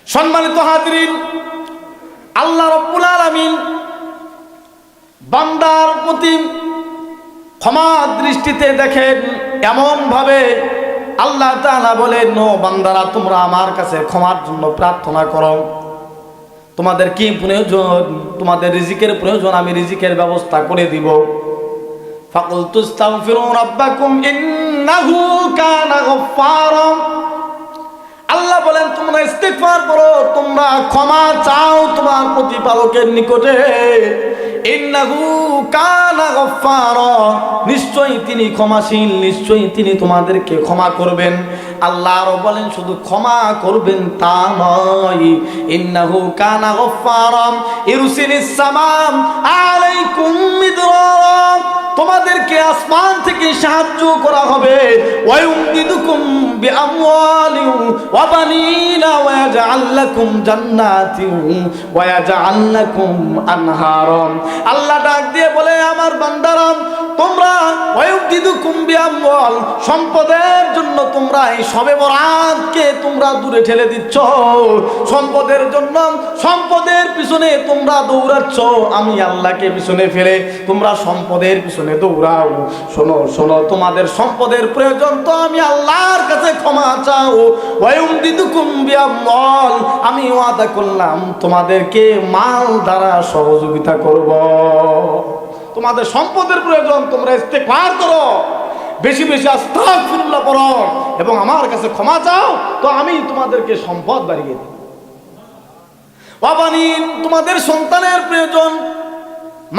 সম্মানিত হাজিরিন, আল্লাহ রাব্বুল আলামিন বান্দার প্রতি ক্ষমা দৃষ্টিতে দেখেন। এমন ভাবে আল্লাহ তাআলা বলেন, নো বান্দারা, তোমরা আমার কাছে ক্ষমার জন্য প্রার্থনা করো। তোমাদের কি প্রয়োজন? তোমাদের রিজিকের প্রয়োজন, আমি রিজিকের ব্যবস্থা করে দিব। ফাকুলতু আস্তাগফিরু রাব্বাকুম ইন্নাহু কানা গফফারা। আল্লাহ বলেন, তোমরা ইস্তিগফার করো, তোমরা ক্ষমা চাও তোমার প্রতিপালকের নিকটে। ইন্নাহু কানা গফফারা, নিশ্চয়ই তিনি ক্ষমাশীল, নিশ্চয়ই তিনি তোমাদেরকে ক্ষমা করবেন। আল্লাহ আরো বলেন, শুধু ক্ষমা করবেন তা নয়, ইন্নাহু কানা গফফারা ইরসিলিস সামাম আলাইকুম মিদরারা, তোমাদেরকে আসমান থেকে সাহায্য করা হবে। ওয়ায়ুমদিদুকুম বিআমওয়ালিন ওয়া বানিনা ওয়া ইয়াজআল লাকুম জান্নাতিন ওয়া ইয়াজআল লাকুম আনহারা। আল্লাহ ডাক দিয়ে বলে, আমার বান্দারা, তোমরা ওয়ায়ুমদিদুকুম বিআমওয়াল, সম্পদের জন্য তোমরা এই শবে বরাতকে তোমরা দূরে ঠেলে দিচ্ছ। সম্পদের জন্য, সম্পদের পিছনে তোমরা দৌড়াচ্ছ, আমি আল্লাহকে পিছনে ফেলে তোমরা সম্পদের পিছনে দৌড়াও। শোনো শোনো, তোমাদের সম্পদের প্রয়োজন তো আমি আল্লাহর কাছে ক্ষমা চাও। ওয়ায়ুমদিদুকুম বিআমওয়াল, আমি ওয়াদা করলাম তোমাদেরকে মাল দ্বারা সহযোগিতা করব। তোমাদের সম্পদের প্রয়োজন, তোমরা ইস্তেগফার করো, বেশি বেশি আস্তাগফিরুল্লাহ পড়ো এবং আমার কাছে ক্ষমা চাও, তো আমি তোমাদেরকে সম্পদ বাড়িয়ে দেব। বাবানি, তোমাদের সন্তানের প্রয়োজন,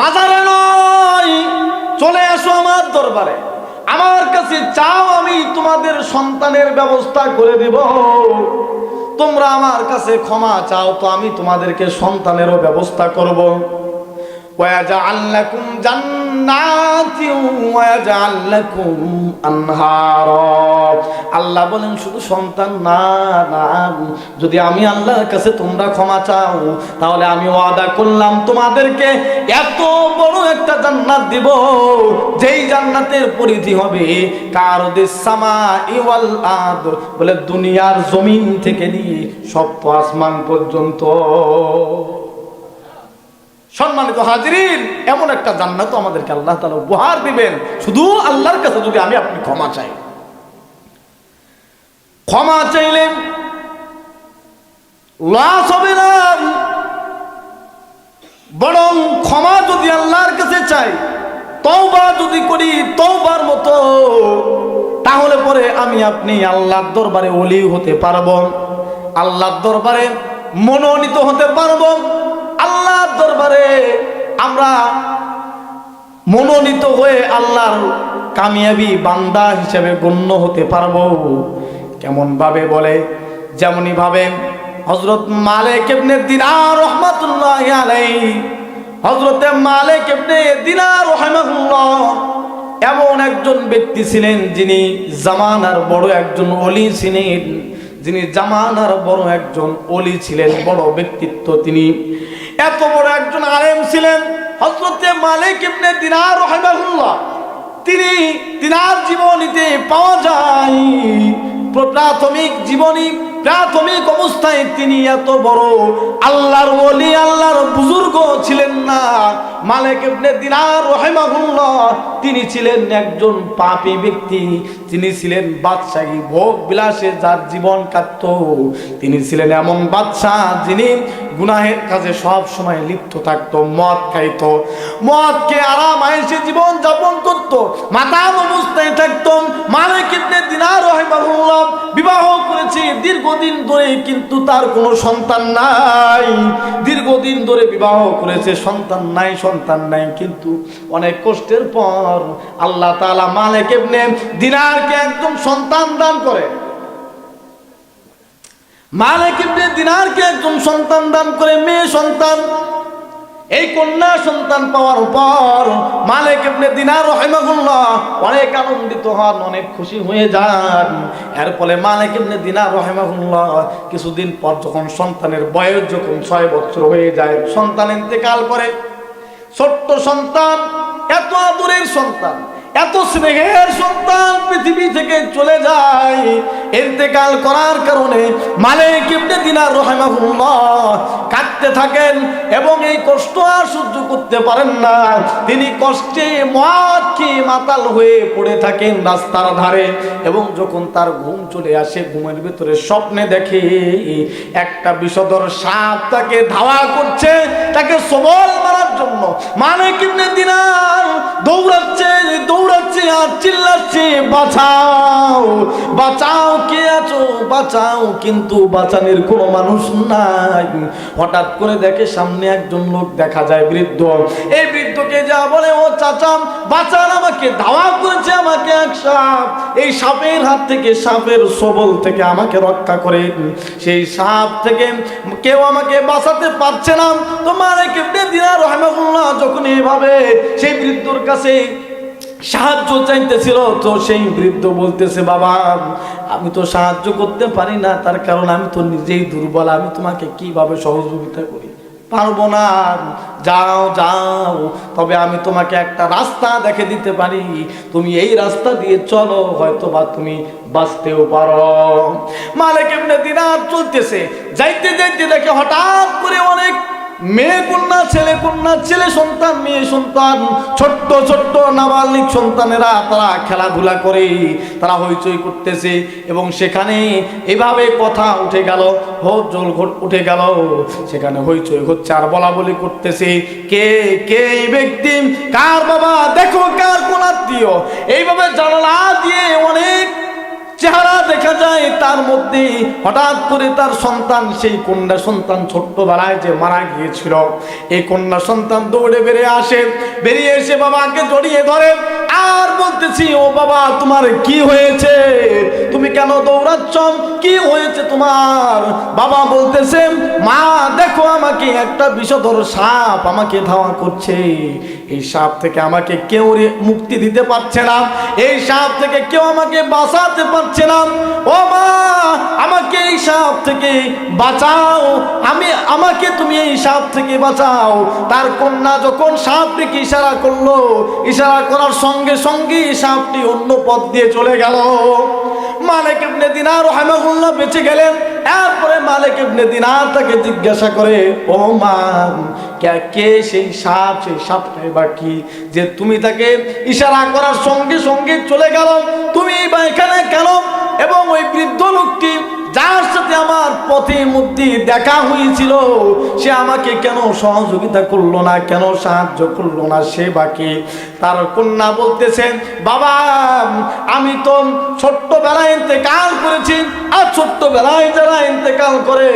মাজারে নয়, চলে আসো আমার দরবারে, আমার কাছে চাও, আমি তোমাদের সন্তানের ব্যবস্থা করে দিব। তোমরা আমার কাছে ক্ষমা চাও, তো আমি তোমাদেরকে সন্তানেরও ব্যবস্থা করব। وَيَجْعَلْ لَكُمْ جَنَّاتٍ وَيَجْعَلْ لَكُمْ أَنْهَارًا। আল্লাহ বলেন, শুধু সন্তান না, যদি আমি আল্লাহর কাছে তোমরা ক্ষমা চাও, তাহলে আমি ওয়াদা করলাম তোমাদেরকে এত বড় একটা জান্নাত দিব, যেই জান্নাতের পরিধি হবে কারদিস সামাই ওয়াল আরদ, বলে দুনিয়ার জমিন থেকে নিয়ে সপ্ত আসমান পর্যন্ত। সম্মানিত হাজিরিন, এমন একটা জান্নাত আমাদেরকে আল্লাহ তাআলা উপহার দিবেন, শুধু আল্লাহর কাছে যদি আমি আপনি ক্ষমা চাই। ক্ষমা চাইলে লস হবে না, বরং ক্ষমা যদি আল্লাহর কাছে চাই, তওবা যদি করি তওবার মতো, তাহলে পরে আমি আপনি আল্লাহর দরবারে ওলি হতে পারবো, আল্লাহর দরবারে মনোনীত হতে পারবো, আল্লাহর দরবারে আমরা মনোনীত হয়ে আল্লাহর কামিয়াবি বান্দা হিসেবে গণ্য হতে পারবো। কেমন ভাবে বলে, যেমনি ভাবে হযরত মালিক ইবনে দিনার রাহমাতুল্লাহি আলাইহি, হযরতে মালিক ইবনে দিনার রাহিমাহুল্লাহ এমন একজন ব্যক্তি ছিলেন, যিনি জামানার বড় একজন ওলি ছিলেন, যিনি জামানার বড় একজন ওলি ছিলেন, বড় ব্যক্তিত্ব। তিনি এত বড় একজন আলেম ছিলেন হযরতে মালিক ইবনে দিনার রাহিমাহুল্লাহ। তিনি তিনার জীবনীতে পাওয়া যায়, প্রাথমিক জীবনী, প্রাথমিক অবস্থায় তিনি এত বড় আল্লাহর ওলি, আল্লাহর বুজুর্গ ছিলেন না। মালিক ইবনে দিনার রাহিমাহুল্লাহ তিনি ছিলেন একজন পাপী ব্যক্তি, তিনি ছিলেন বাদশাহী ভোগ বিলাসে যার জীবন কাটত। তিনি ছিলেন এমন বাদশাহ যিনি গুনাহের কাজে সব সময় লিপ্ত থাকতো, মদ খাইতো, মদকে আরাম আয়েশে জীবন যাপন করত, মাতাল অবস্থায় থাকতো। মালিক ইবনে দিনার রাহিমাহুল্লাহ বিবাহ করেছে দীর্ঘদিন ধরে, কিন্তু তার কোনো সন্তান নাই। দীর্ঘদিন ধরে বিবাহ করেছে, সন্তান নাই, সন্তান নাই, কিন্তু অনেক কষ্টের পর আল্লাহ তাআলা মালিক ইবনে দিনারকে একজন সন্তান দান করে। মালিক ইবনে দিনারকে একজন সন্তান দান করে, মেয়ে সন্তান। এই কন্যা সন্তান পাওয়ার পর মালিক ইবনে দিনার রাহিমাহুল্লাহ অনেক আনন্দিত হন, অনেক খুশি হয়ে যান। এর ফলে মালিক ইবনে দিনার রাহিমাহুল্লাহ কিছুদিন পর যখন সন্তানের বয়স যখন 6 বছর হয়ে যায়, সন্তান ইন্তেকাল করে। ছোট্ট সন্তান, এত আদরের সন্তান, এত স্নেহের সন্তান পৃথিবী থেকে চলে যায়। ইন্তেকাল করার কারণে মালিক ইবনে দিনার রাহিমাহুল্লাহ কাঁদতে থাকেন এবং এই কষ্ট আর সহ্য করতে পারেন না। তিনি কষ্টে মদ খেয়ে মাতাল হয়ে পড়ে থাকেন রাস্তার ধারে, এবং যখন তার ঘুম চলে আসে ঘুমের ভিতরে স্বপ্নে দেখে একটা বিষধর সাপ তাকে ধাওয়া করছে, তাকে সবল মারার জন্য। মালিক ইবনে দিনার দৌড়াচ্ছে আর চিল্লাচ্ছে, বাঁচাও বাঁচাও, কে আছো বাঁচাও, কিন্তু বাঁচানোর কোনো মানুষ নাই। হঠাৎ করে দেখে সামনে একজন লোক দেখা যায়, বৃদ্ধ। এই বৃদ্ধকে যা বলে, ও চাচা বাঁচান, আমাকে ধাওয়া করেছে আমাকে এক সাপ, এই সাপের হাত থেকে, সাপের সবল থেকে আমাকে রক্ষা করে, সেই সাপ থেকে কেউ আমাকে বাঁচাতে পারছে না। তো মালিক ইবনে দিনার রাহিমাহুল্লাহ যখন এইভাবে সেই বৃদ্ধর কাছে সাহায্য চাইতেছিল, তো সেই বৃদ্ধ বলতেছে, বাবা আমি তো সাহায্য করতে পারি না, তার কারণ আমি তো নিজেই দুর্বল, আমি তোমাকে কিভাবে সহযোগিতা করি, পারবো না। যাও যাও, তবে আমি তোমাকে একটা রাস্তা দেখে দিতে পারি, তুমি এই রাস্তা দিয়ে চলো, হয়তো বা তুমি বাঁচতেও পারো। মালিক ইবনে দিনার চলতেছে, যাইতে যাইতে দেখে হঠাৎ করে অনেক মেয়ে কন্যা, ছেলে সন্তান, মেয়ে সন্তান, ছোট্ট ছোট্ট নাবালিক সন্তানেরা তারা খেলাধুলা করে, তারা হইচই করতেছে, এবং সেখানে এভাবে কথা উঠে গেল, হজ্জল উঠে গেল, সেখানে হইচই হচ্ছে আর বলা বলি করতেছে, কে কে এই ব্যক্তি, কার বাবা, দেখো কার কোন আত্মীয়। এইভাবে জানালা দিয়ে অনেক চেহারা দেখা যায়, তার মধ্যে হঠাৎ করে তার সন্তান, সেই কন্যা সন্তান ছোট্টবেলায় যে মারা গিয়েছিল, এই কন্যা সন্তান দৌড়ে বেরিয়ে এসে বাবাকে জড়িয়ে ধরে আর বলতেছি, ও বাবা তোমার কি হয়েছে, তুমি কেন দৌড়াচ্ছ, কি হয়েছে তোমার? বাবা বলতেছে, মা দেখো আমাকে একটা বিষধর সাপ আমাকে ধাওয়া করছে, এই সাপ থেকে আমাকে কেউ মুক্তি দিতে পারছে না, এই সাপ থেকে কেউ আমাকে বাঁচাতে পারছে না, ও মা আমাকে এই সাপ থেকে বাঁচাও, আমাকে তুমি এই সাপ থেকে বাঁচাও। তার কন্যা যখন সাপটিকে ইশারা করলো, ইশারা করার সঙ্গে সঙ্গে সাপটি অন্য পথ দিয়ে চলে গেল। মালিক ইবনে দিনার রাহিমাহুল্লাহ বেঁচে গেলেন। এরপরে মালিক ইবনে দিনার তাকে জিজ্ঞাসা করে, ও মা কে সেই সাপ, সেই সাপটাই বা কি, যে তুমি তাকে ইশারা করার সঙ্গে সঙ্গে চলে গেল, তুমি বা এখানে কেন? এবং ওই বৃদ্ধ লোকটি যার সাথে আমার পথে মধ্যে দেখা হয়েছিল, সে আমাকে কেন সহযোগিতা করলো না, কেন সাহায্য করলো না, সে বাকি? তার কন্যা বলতেছেন, বাবা আমি তো ছোট্টবেলায় ইন্তেকাল করেছি, আর ছোট্টবেলায় যারা ইন্তেকাল করে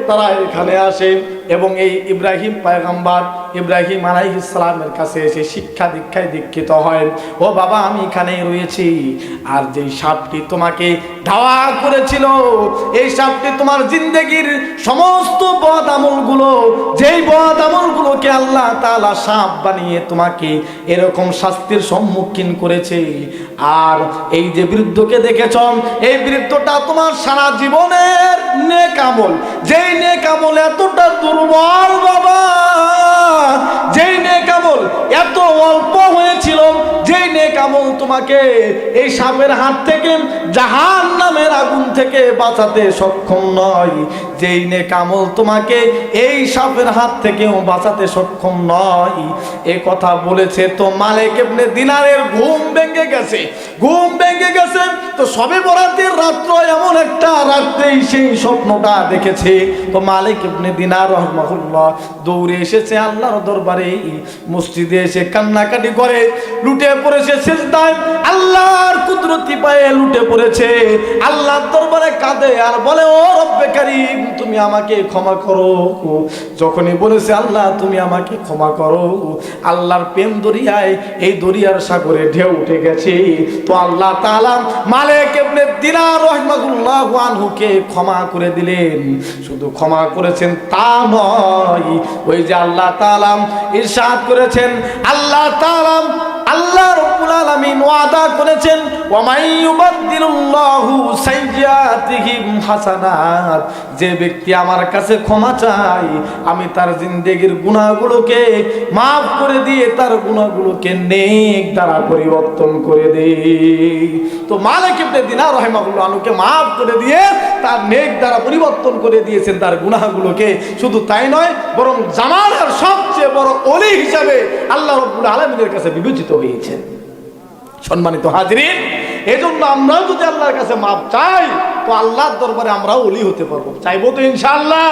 তারা এখানে আসে এবং এই ইব্রাহিম পয়গম্বর ইব্রাহিম আলাইহিস সালামের কাছে এসে শিক্ষা দীক্ষায় দীক্ষিত হয়। ও বাবা আমি এখানেই রয়েছি, আর যেই সাপটি তোমাকে ধাওয়া করেছিল, এই সাপটি তোমার জিন্দেগির সমস্ত বদ আমলগুলো, যেই বদ আমলগুলোকে আল্লাহ তাআলা সাপ বানিয়ে তোমাকে এরকম শাস্তির সম্মুখীন করেছে, আর এই যে বৃদ্ধকে দেখেছ, এই বৃদ্ধটা তোমার সারা জীবনের নেক আমল, যেই নেক আমল এতটা দুর্বল বাবা, যেই নেক আমল এত অল্প হয়েছিল, যেই নেক আমল তোমাকে এই সাপের হাত থেকে, জাহান্নামের আগুন থেকে বাঁচাতে সক্ষম নয়, যেই নেক আমল তোমাকে এই সাপের হাত থেকেও বাঁচাতে সক্ষম নয়, এ কথা বলেছে। তো মালিক ইবনে দিনারের ঘুম ভেঙে গেছে, তো সবে বরাতের রাত্র, এমন একটা রাত্রেই সেই স্বপ্নটা দেখেছে। তো মালিক ইবনে দিনার রাহিমাহুল্লাহ দৌড়ে এসেছে আল্লাহর দরবারে, মসজিদে এসে কান্নাকাটি করে লুটে পড়েছে সিজদায়, আল্লাহর কুদরতি পায়ে লুটে পড়েছে, আল্লাহর দরবারে কাঁদে আর বলে, ও রব্বে কারীম তুমি আমাকে ক্ষমা করো। যখনই বলেছে আল্লাহ তুমি আমাকে ক্ষমা করো, আল্লাহর প্রেম দরিয়ায়, এই দরিয়ার সাগরে ঢেউ উঠে গেছে। তো আল্লাহ তাআলা মালিক ইবনে দিনার রাহিমাহুল্লাহু আনহুকে ক্ষমা করে দিলেন। শুধু ক্ষমা করেছেন তা নয়, ওই যে আল্লাহ তাআলা ইরশাদ করেছেন, আল্লাহ রাব্বুল আলামিন ওয়াদা করেছেন, ওয়া মান ইউবাদদিলুল্লাহু সাইয়্যাতিহিম হাসানাত, যে ব্যক্তি আমার কাছে ক্ষমা চায় আমি তার জিন্দেগির গুনাহগুলোকে মাফ করে দিয়ে তার গুনাহগুলোকে নেক দ্বারা পরিবর্তন করে দেই। তো মালিক ইবনে দিনার রাহিমাহুল্লাহ আনহুকে মাফ করে দিয়ে তার নেক দ্বারা পরিবর্তন করে দিয়েছেন তার গুনাহগুলোকে। শুধু তাই নয়, বরং জামানার সবচেয়ে বড় ওলি হিসাবে আল্লাহ রাব্বুল আলামিনের কাছে বিবেচিত হয়েছেন। সম্মানিত হাজিরিন, এজন্য আমরা যদি আল্লাহর কাছে মাপ চাই তো আল্লাহর দরবারে আমরাও ওলি হতে পারবো। চাইবো তো ইনশাআল্লাহ।